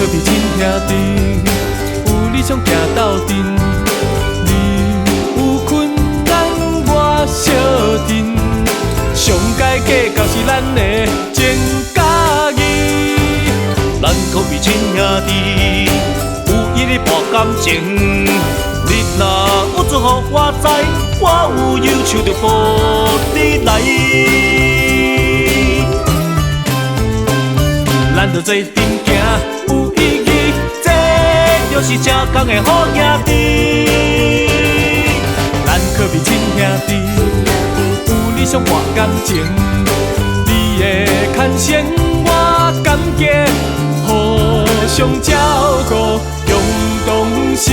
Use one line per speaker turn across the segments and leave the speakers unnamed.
可比亲兄弟，有理想行斗阵。你有困难我相挺，上该计较是咱的情家己。咱可比亲兄弟，有一日博感情。你若有做予我知，我有忧愁就抱你来。咱着做阵行有意义，这就是正港的好兄弟。咱可比亲兄弟，有理想博感情。你的牵线我感激，互相照顾，共同行。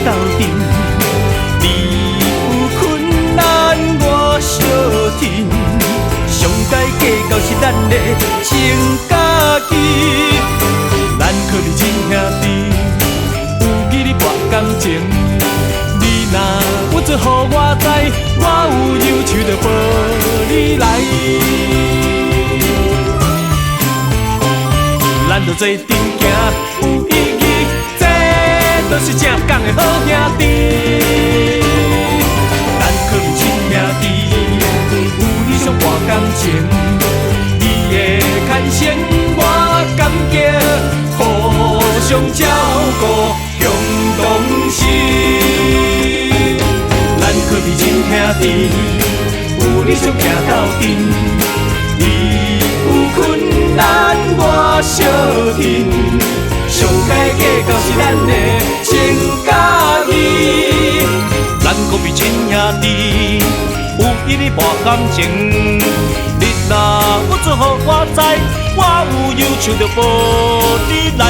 斗阵，你有困难我相挺，上该计较是咱的情家己。咱可比亲兄弟，有义理博感情。你若有做予我知，我有忧愁就抱你来。咱着做阵行有意义。都是正港的好兄弟，咱可比亲兄弟，有理想博感情。你的牵线我感激，互相照顾，共同行。咱可比亲兄弟，有理想行斗阵。你有困难我相挺。上该计较是咱的情家己，咱可比亲兄弟，有义理博感情。你若有做予我知，我有忧愁就抱你来。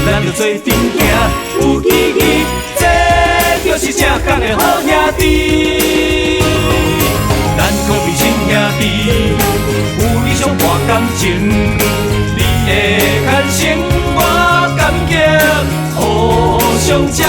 咱着做阵行有意义，这就是正港的好兄弟。咱可比亲兄弟，有理想博感情。你的牵线我感激，互相照